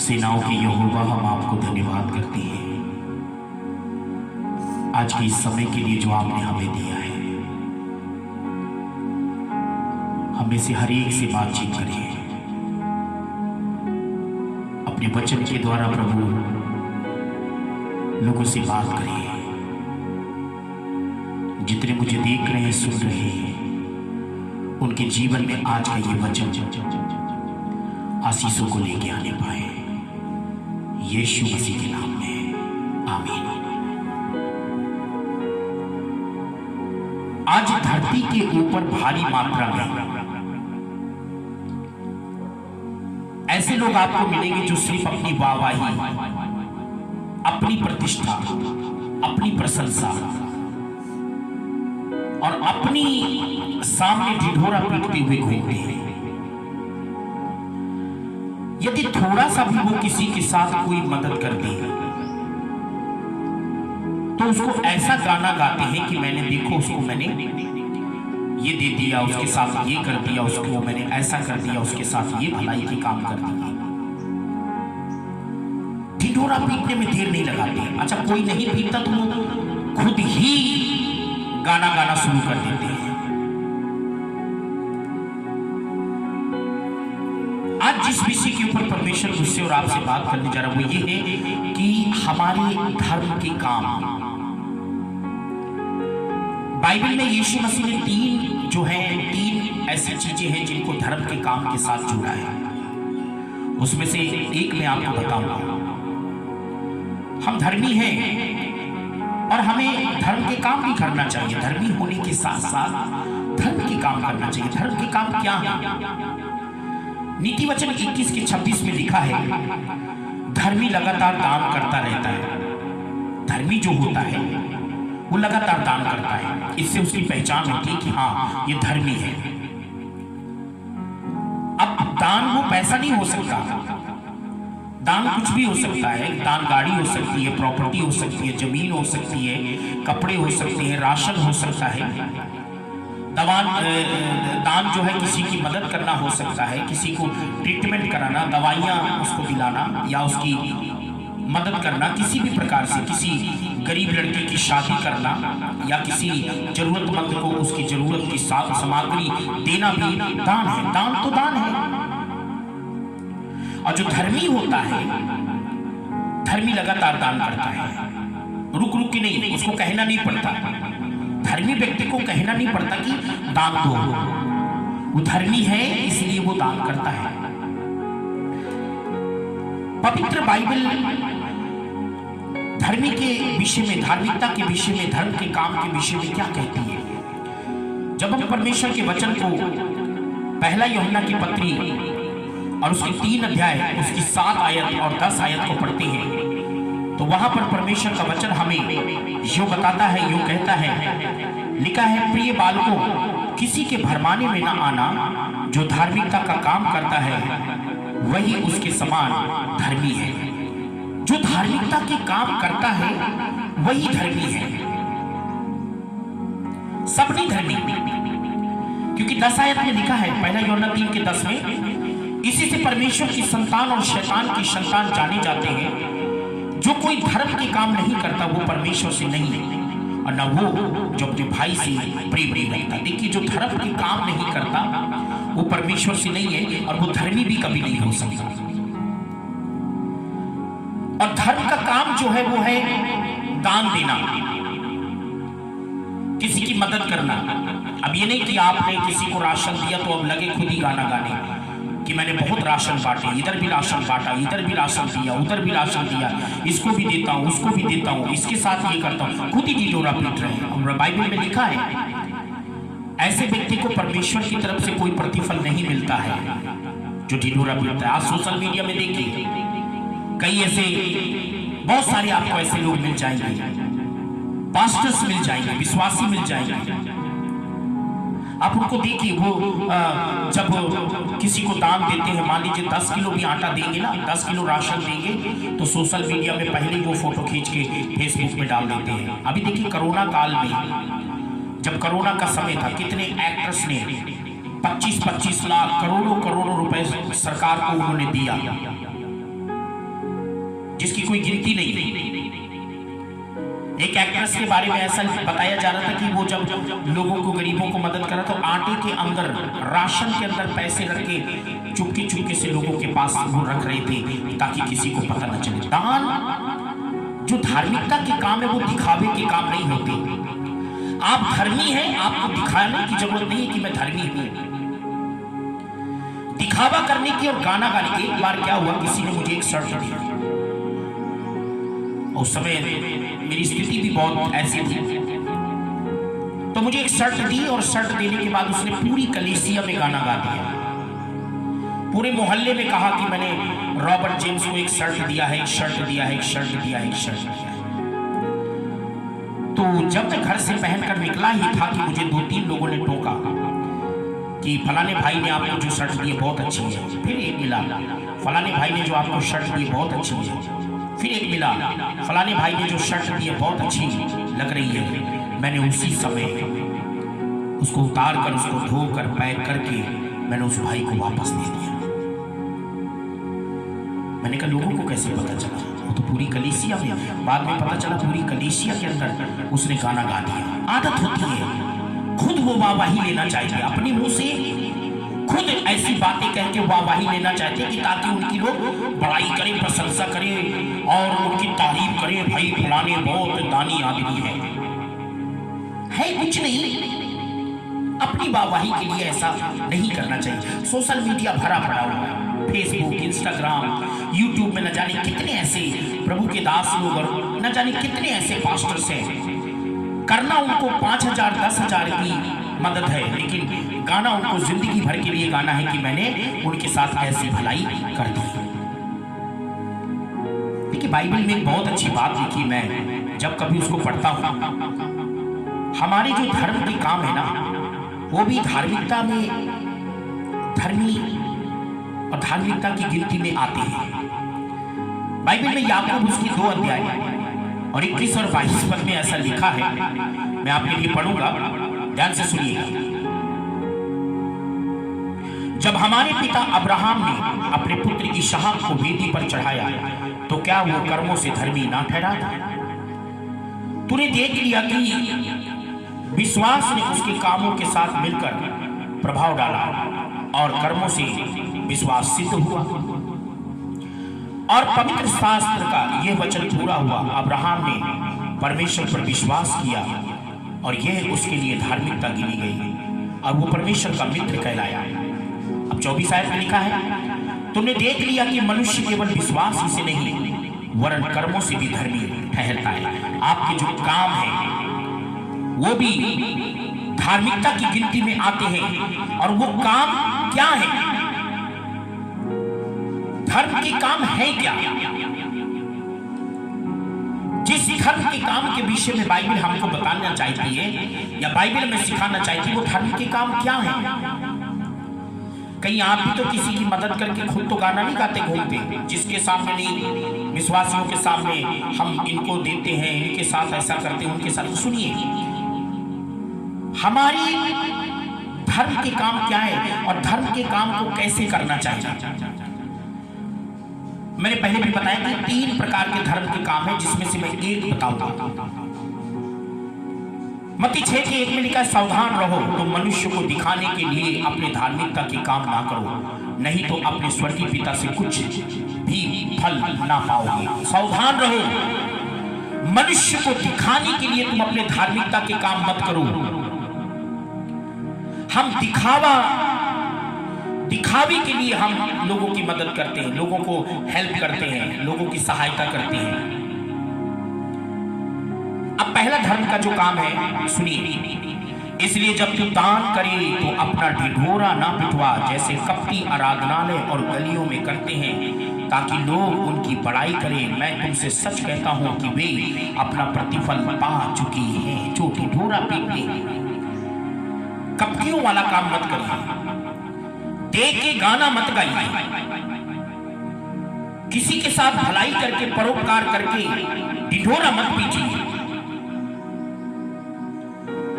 सेनाओं के यहोवा, हम आपको धन्यवाद करते हैं आज के इस समय के लिए जो आपने हमें दिया है। हमें से हर एक से बातचीत करिए अपने वचन के द्वारा। प्रभु, लोगों से बात करिए। जितने मुझे देख रहे हैं, सुन रहे हैं, उनके जीवन में आज का ये वचन आशीषों को लेके आने पाए, यीशु मसीह के नाम में आमीन। आज धरती के ऊपर भारी मात्रा में ऐसे लोग आपको मिलेंगे जो सिर्फ अपनी वाहवाही, अपनी प्रतिष्ठा, अपनी प्रशंसा और अपनी सामने ढिढोरा पीटते हुए घूमते हैं। यदि थोड़ा सा भी वो किसी के साथ कोई मदद कर दे तो उसको ऐसा गाना गाते हैं कि मैंने देखो, उसको मैंने ये दे दिया, उसके साथ ये कर दिया, उसको मैंने ऐसा कर दिया, उसके साथ ये भलाई के काम कर दिए। ढिढोरा पीटने में देर नहीं लगाते। अच्छा, कोई नहीं पीटता तो वो खुद ही गाना गाना शुरू कर देते हैं। आज जिस विषय के ऊपर परमेश्वर मुझसे और आपसे बात करने जा रहा है वो ये है कि हमारे धर्म के काम। बाइबल में यीशु मसीह ने तीन ऐसी चीजें हैं जिनको धर्म के काम के साथ जोड़ा है। उसमें से एक मैं आपको बताऊंगा। हम धर्मी हैं और हमें धर्म के काम भी करना चाहिए। धर्मी होने के साथ साथ धर्म के काम करना चाहिए। धर्म के काम क्या है? नीति वचन 21 के 26 में लिखा है, धर्मी लगातार दान करता रहता है। धर्मी जो होता है वो लगातार दान करता है। इससे उसकी पहचान होती है कि हाँ, ये धर्मी है। अब दान वो पैसा नहीं हो सकता, दान कुछ भी हो सकता है। दान गाड़ी हो सकती है, प्रॉपर्टी हो सकती है, जमीन हो सकती है, कपड़े हो सकते हैं, राशन हो सकता है। दान जो है किसी की मदद करना हो सकता है, किसी को ट्रीटमेंट कराना, दवाइयाँ उसको दिलाना या उसकी मदद करना किसी भी प्रकार से, किसी गरीब लड़के की शादी करना या किसी जरूरतमंद को उसकी जरूरत की सामग्री देना भी दान है। दान तो दान है। और जो धर्मी होता है, धर्मी लगातार दान करता है, रुक रुक के नहीं, उसको कहना नहीं पड़ता। धर्मी व्यक्ति को कहना नहीं पड़ता कि दान दो। वो धर्मी है इसलिए वो दान करता है। पवित्र बाइबल धर्मी के विषय में, धार्मिकता के विषय में, धर्म के काम के विषय में क्या कहती है? जब हम परमेश्वर के वचन को पहला यूहन्ना की पत्री और उसके 3 अध्याय, उसकी 7 आयत और 10 आयत को पढ़ते हैं तो वहां पर परमेश्वर का वचन हमें यो बताता है, यो कहता है, लिखा है, प्रिय बालकों, किसी के भरमाने में ना आना। जो धार्मिकता का काम करता है वही उसके समान धर्मी है। जो धार्मिकता के काम करता है वही धर्मी है, सब नहीं धर्मी। क्योंकि 10 आयत में लिखा है, पहला यूहन्ना 3 के 10 में, इसी से परमेश्वर की संतान और शैतान की संतान जाने जाते हैं। जो कोई धर्म के काम नहीं करता वो परमेश्वर से नहीं है, और न वो जो अपने भाई से प्रेम नहीं रखता। देखिए, जो धर्म के काम नहीं करता वो परमेश्वर से नहीं है और वो धर्मी भी कभी नहीं हो सकता। और धर्म का काम जो है वो है दान देना, किसी की मदद करना। अब ये नहीं कि आपने किसी को राशन दिया तो अब लगे खुद ही गाना गाने कि मैंने बहुत राशन बांटे, इधर भी राशन बांटा, इधर भी राशन दिया, उधर भी राशन दिया, इसको भी देता हूँ, उसको भी देता हूँ, इसके साथ ये करता हूँ, खुद ही ढिढोरा पीट रहे हैं। और बाइबल में लिखा है, ऐसे व्यक्ति को परमेश्वर की तरफ से कोई प्रतिफल नहीं मिलता है जो ढिढोरा पीटता है। आज सोशल मीडिया में देखिए, कई ऐसे, बहुत सारे आपको ऐसे लोग मिल जाएंगे, पास्टर्स मिल जाएंगे, विश्वासी मिल जाएंगे। आप उनको देखिए, वो जब किसी को दान देते हैं, मान लीजिए 10 किलो भी आटा देंगे ना, 10 किलो राशन देंगे, तो सोशल मीडिया में पहले वो फोटो खींच के फेसबुक में डाल देते हैं। अभी देखिए, कोरोना काल में, जब कोरोना का समय था, कितने एक्टर्स ने 25-25 लाख, करोड़ों रुपए सरकार को उन्होंने दिया। जिसकी कोई गिनती नहीं। एक एक्ट्रेस के बारे में ऐसा बताया जा रहा था कि वो जब लोगों को, गरीबों को मदद करा तो आटे के अंदर, राशन के अंदर पैसे रख के चुपके चुपके से लोगों के पास वो रख रहे थे ताकि किसी को पता न चले। दान जो धार्मिकता के काम है वो दिखावे के काम नहीं होते। आप धर्मी हैं, आपको दिखाने की जरूरत नहीं है कि मैं धर्मी हूं। दिखावा करने की और गाना गाने की। एक बार क्या हुआ, किसी ने मुझे एक शर्ट दिया, उस समय मेरी स्थिति भी बहुत ऐसी थी, तो मुझे एक शर्ट दी और शर्ट देने के बाद उसने पूरी कलीसिया में गाना गा दिया। पूरे मोहल्ले में कहा कि मैंने रॉबर्ट जेम्स को एक शर्ट दिया है, एक शर्ट दिया है, एक शर्ट दिया है, एक शर्ट दिया है। तो जब मैं घर से पहनकर निकला ही था कि मुझे 2-3 लोगों ने टोका कि फलाने भाई ने आपको जो शर्ट दी बहुत अच्छी है। फिर एक मिला, फलाने भाई ने जो आपको शर्ट दी बहुत अच्छी है। फिर एक मिला, फलाने भाई ने जो शर्ट दी है बहुत अच्छी लग रही है। मैंने उसी समय उसको उतार कर, उसको धोकर, पैक करके मैंने उस भाई को वापस दे दिया। मैंने कहा लोगों को कैसे पता चला? वो तो पूरी कलीसिया में, बाद में पता चला पूरी कलीसिया के अंदर उसने गाना गा दिया। आदत होती है, खुद वो वाहवाही लेना चाहिए, अपने मुंह से खुद ऐसी बातें कह के वाहवाही लेना चाहते कि ताकि उनकी लोग बड़ाई करें, प्रशंसा करें और उनकी तारीफ करें। भाई फलाने बहुत दानी आदमी है कुछ नहीं। अपनी वाहवाही के लिए ऐसा नहीं करना चाहिए। सोशल मीडिया भरा पड़ा हुआ है, फेसबुक, इंस्टाग्राम, यूट्यूब में न जाने कितने ऐसे प्रभु के दास लोग और न जाने कितने ऐसे पास्टर्स हैं। करना उनको 5,000 10,000 की मदद है, लेकिन गाना उनको जिंदगी भर के लिए गाना है कि मैंने उनके साथ ऐसी भलाई कर दी। देखिए बाइबल में एक बहुत अच्छी बात लिखी, मैं जब कभी उसको पढ़ता हूं, हमारे जो धर्म के काम है ना, वो भी धार्मिकता में, धर्मी और धार्मिकता की गिनती में आते हैं। बाइबल में याकूब उसकी 2 अध्याय और 21 और 22 पद में ऐसा लिखा है, मैं आपके लिए पढ़ूंगा, ध्यान से सुनिएगा। जब हमारे पिता अब्राहम ने अपने पुत्र इसहाक को वेदी पर चढ़ाया तो क्या वो कर्मों से धर्मी ना ठहरा था? तूने देख लिया कि विश्वास ने उसके कामों के साथ मिलकर प्रभाव डाला और कर्मों से विश्वास सिद्ध हुआ और पवित्र शास्त्र का यह वचन पूरा हुआ, अब्राहम ने परमेश्वर पर विश्वास किया और यह उसके लिए धार्मिकता गिनी गई और वो परमेश्वर का मित्र कहलाया। अब 24 आयत में लिखा है, तुमने देख लिया कि मनुष्य केवल विश्वास ही से नहीं वरन कर्मों से भी धर्मी ठहरता है। आपके जो काम है वो भी धार्मिकता की गिनती में आते हैं। और वो काम क्या है? धर्म के काम है क्या? जिस धर्म के काम के विषय में बाइबल हमको बताना चाहती है या बाइबल में सिखाना चाहती है, वो धर्म के काम क्या है? कहीं आप भी तो किसी की मदद करके खुद तो गाना नहीं गाते घूमते, जिसके सामने नहीं, विश्वासियों के सामने हम इनको देते हैं, इनके साथ ऐसा करते हैं, उनके साथ। सुनिए, हमारी धर्म के काम क्या है और धर्म के काम को कैसे करना चाहिए। मैंने पहले भी बताया कि 3 प्रकार के धर्म के काम है, जिसमें से मैं एक बताऊंगा। मत्ती 6:1 में लिखा है, सावधान रहो, तो मनुष्य को दिखाने के लिए अपने धार्मिकता के काम ना करो, नहीं तो अपने स्वर्गीय पिता से कुछ भी फल ना पाओगे। सावधान रहो, मनुष्य को दिखाने के लिए तुम अपने धार्मिकता के काम मत करो। हम दिखावे के लिए हम लोगों की मदद करते हैं, लोगों को हेल्प करते हैं, लोगों की सहायता करते हैं। अब पहला धर्म का जो काम है, सुनिए, इसलिए जब तू दान करे तो अपना ढिढोरा ना पिटवा, जैसे कपटी आराधनालय और गलियों में करते हैं, ताकि लोग उनकी बड़ाई करें। मैं तुमसे सच कहता हूं कि वे अपना प्रतिफल पा चुकी हैं। जो ढिढोरा पीटते, कपटियों वाला काम मत करिए, देख के गाना मत गाइए, किसी के साथ भलाई करके, परोपकार करके ढिढोरा मत पीटिए।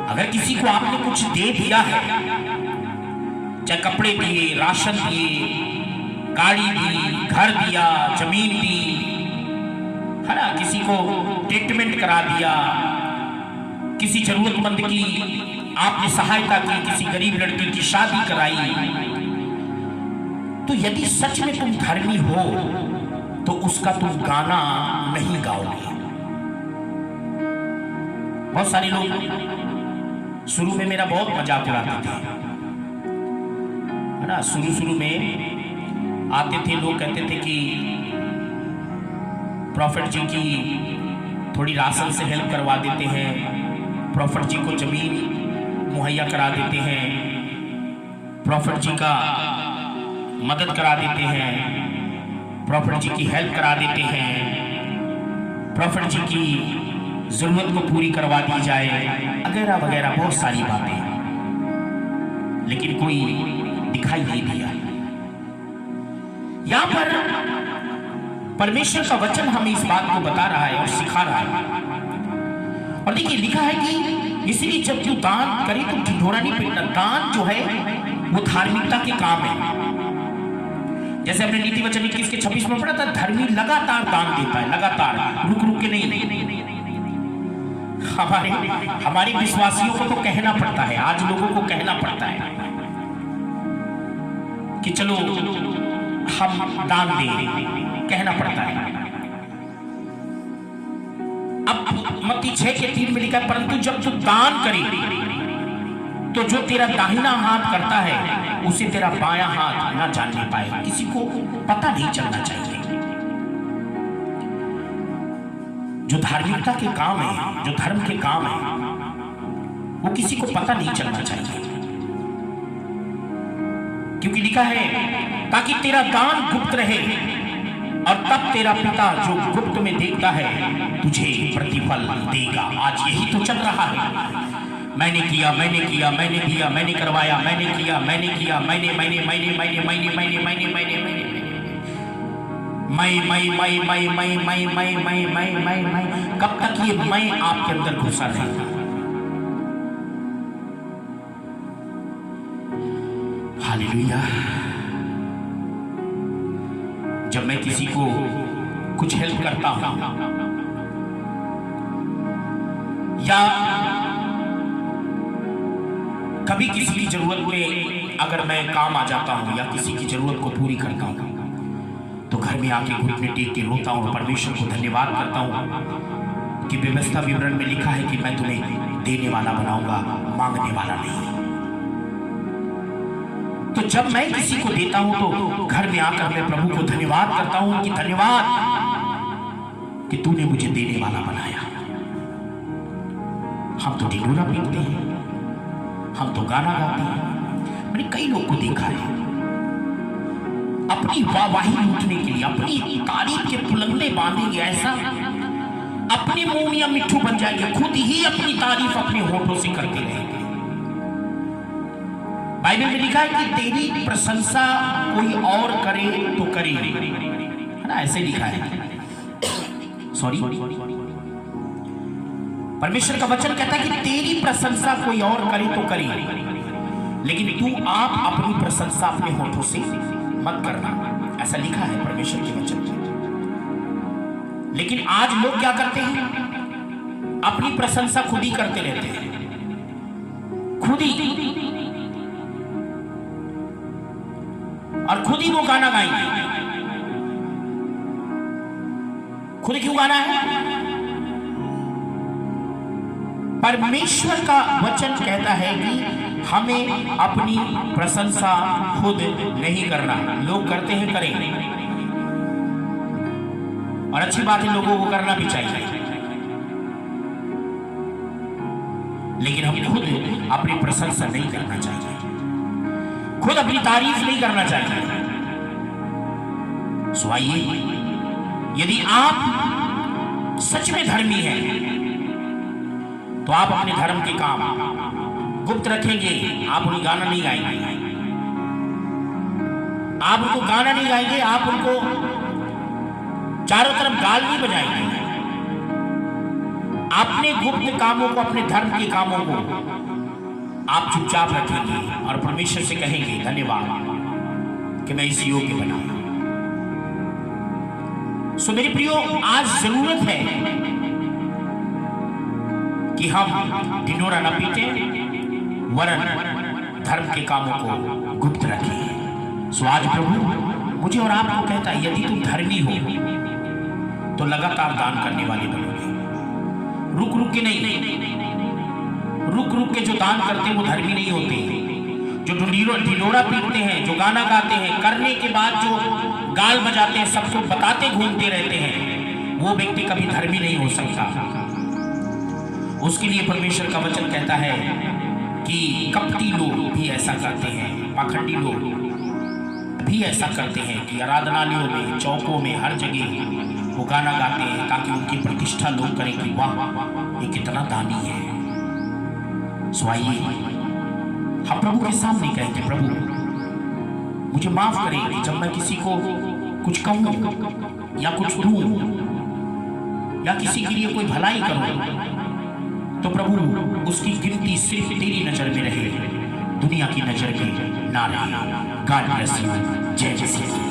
अगर किसी को आपने कुछ दे दिया है, चाहे कपड़े दिए, राशन दिए, गाड़ी दी, घर दिया, जमीन दी, है ना, किसी को ट्रीटमेंट करा दिया, किसी जरूरतमंद की आपने सहायता की, किसी गरीब लड़की की शादी कराई, तो यदि सच में तुम धर्मी हो तो उसका तुम गाना नहीं गाओगे। बहुत सारे लोग शुरू में मेरा बहुत मजाक उड़ाते थे, है ना। शुरू में आते थे लोग, कहते थे कि प्रॉफिट जी की थोड़ी राशन से हेल्प करवा देते हैं, प्रॉफिट जी को जमीन मुहैया करा देते हैं, प्रॉफिट जी का मदद करा देते हैं, प्रॉफिट जी की हेल्प करा देते हैं, प्रॉफिट जी की जरूरत को पूरी करवा दी जाए, वगैरह वगैरह बहुत सारी बातें। लेकिन कोई दिखाई नहीं दिया। यहां पर परमेश्वर का वचन हमें इस बात को बता रहा है और सिखा रहा है। और देखिए लिखा है कि इसलिए जब तू दान करे तो ढिढोरा नहीं पीटना। दान जो है वो धार्मिकता के काम है। जैसे हमने नीति वचन 21 के 26 में पढ़ा था, धर्मी लगातार दान देता है, लगातार, रुक रुक के नहीं। हमारे विश्वासियों को तो कहना पड़ता है, आज लोगों को कहना पड़ता है कि चलो हम दान दें, कहना पड़ता है। अब मत्ती 6:3 में लिखा है, परंतु जब तू दान करे तो जो तेरा दाहिना हाथ करता है उसे तेरा बायां हाथ ना जानने पाए। किसी को पता नहीं चलना चाहिए। जो धार्मिकता के काम है, जो धर्म के काम है, वो किसी को पता नहीं चलना चाहिए। क्योंकि लिखा है ताकि तेरा दान गुप्त रहे और तब तेरा पिता जो गुप्त में देखता है तुझे प्रतिफल देगा। आज यही तो चल रहा है। मैंने किया, मैंने किया, मैंने दिया, मैंने करवाया, मैंने किया, मैंने किया, मैंने कब तक ये मैं आपके अंदर घुसा रहेगा? हालेलुया। जब मैं किसी को कुछ हेल्प करता हूं या कभी किसी की जरूरत में अगर मैं काम आ जाता हूं या किसी की जरूरत को पूरी करता हूं, तो घर में आके घुटने टेक के रोता हूं और परमेश्वर को धन्यवाद करता हूं कि व्यवस्था विवरण में लिखा है कि मैं तुम्हें देने वाला बनाऊंगा, मांगने वाला नहीं। तो जब मैं किसी को देता हूं तो घर में आकर मैं प्रभु को धन्यवाद करता हूं कि धन्यवाद कि तूने मुझे देने वाला बनाया। हम तो ढिढोरा पीटते हैं, हम तो गाना गाते हैं। मैंने कई लोग को देखा है अपनी वाहवाही लूटने के लिए, अपनी तारीफ के पुलंदे बांधेंगे, ऐसा अपने मुंह में मिट्ठू बन जाएंगे, खुद ही अपनी तारीफ अपने होठों से करते रहेंगे। बाइबल में लिखा है कि तेरी प्रशंसा कोई और करे तो करे, है ना, ऐसे लिखा है। सॉरी, परमेश्वर का वचन कहता है कि तेरी प्रशंसा कोई और करे तो करे, लेकिन तू आप अपनी प्रशंसा अपने होठों से मत करना, ऐसा लिखा है परमेश्वर के वचन में। लेकिन आज लोग क्या करते हैं? अपनी प्रशंसा खुद ही करते रहते हैं, खुद ही, और खुद ही वो गाना गाएंगे। खुद क्यों गाना है? परमेश्वर का वचन कहता है कि हमें अपनी प्रशंसा खुद नहीं करना। लोग करते हैं, करें, और अच्छी बात है, लोगों को करना भी चाहिए, लेकिन हम खुद अपनी प्रशंसा नहीं करना चाहिए, खुद अपनी तारीफ नहीं करना चाहिए। सो आइए, यदि आप सच में धर्मी हैं तो आप अपने धर्म के काम गुप्त रखेंगे। आप उन्हें गाना नहीं गाएंगे, आप उनको गाना नहीं गाएंगे, आप उनको चारों तरफ गाल नहीं बजाएंगे। अपने गुप्त कामों को, अपने धर्म के कामों को आप चुपचाप रखेंगे और परमेश्वर से कहेंगे धन्यवाद कि मैं इस योग्य बना। सो मेरे प्रियो, आज जरूरत है कि हम ढिंढोरा न पीटे, वरन धर्म के कामों को गुप्त रखें। सो आज प्रभु मुझे और आपको कहता है, यदि तुम धर्मी हो तो लगातार दान करने वाले बनोगे। रुक रुक के नहीं, रुक रुक के जो दान करते हैं वो धर्मी नहीं होते। जो ढिंढोरा पीटते हैं, जो गाना गाते हैं, करने के बाद जो गाल बजाते हैं, सबको बताते घूमते रहते हैं, वो व्यक्ति कभी धर्मी नहीं हो सकता। उसके लिए परमेश्वर का वचन कहता है कि कपटी लोग भी ऐसा करते हैं, पाखंडी लोग भी ऐसा करते हैं कि आराधनालयों में, चौकों में, हर जगह वो गाना गाते हैं ताकि उनकी प्रतिष्ठा लोग करें कि वाह ये कितना दानी है। सो आइए हम प्रभु के सामने कहें कि प्रभु मुझे माफ करें कि जब मैं किसी को कुछ कहूं या कुछ दूं या किसी के लिए कोई भलाई करूं, तो प्रभु उसकी गिनती सिर्फ तेरी नजर में रहे, दुनिया की नजर में ना रहे। God bless you. जय जय।